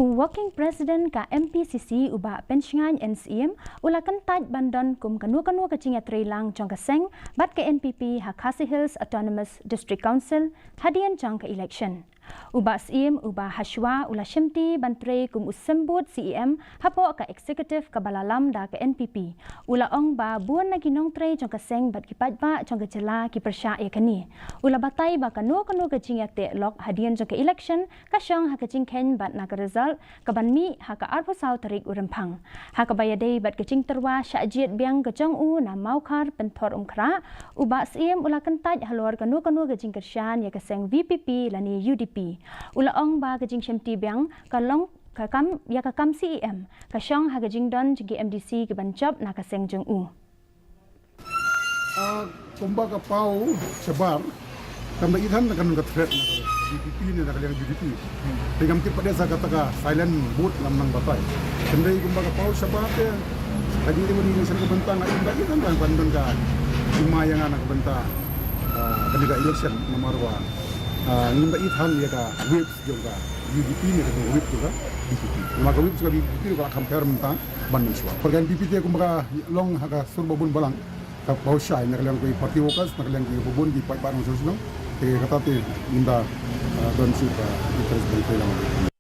Working President ka Mpcc uba pensiongan NCM ula Kyntait bandon kum kanua-kanua ka Iatreilang jong kaseng bat ke NPP KHASI Hills Autonomous District Council hadian jong ka election. Uba CM uba Hashwa ula Shimti bantre kum usembut CM hapo ka executive ka balalam da ka NPP. Ula ong ba buan na ginong tre jong kaseng bat kipat ba jong ka jela ki persya ya kani. Ula batay ba kanua-kanua ka Kyntait lok hadian jong ka election kasyong ha ka jingken bat na ka result kabanmi ha ka arpusaw tarik urempang. Ha ka bayadei bat ka jing terwa syajiat biang ka jong u na maukar pentor umkra. Uba CM ula Kyntait halor kanua-kanua ka jing kersyan ya kaseng VPP lani UDP. Ula ong ba kajing Shimti biang kalong kakam ya kakam CEM kasyong ha kajing don jigi MDC ke banjab na kaseng jeng u. Kumbaga pau sebar kami ithan akan threat UDP ni nak yang UDP. Dengan tip pada saya katakan silent boot lamang batai. Kendai kumbaga pau sebar dia tadi dia mending sen kebentang ai mbak ithan kan bandon kan. Cuma yang anak kebentang ketika election nomor 1. Nimba ithan ya ka whips juga UDP ni ka whip juga BPP. Maka whip juga BPP ka compare mentang baniswa. Pergan BPP aku maka long haka surbabun balang ka pausai nak lang ko party workers nak lang ko bubun di pai parang sosno te kata te nimba don suka interest ban lang.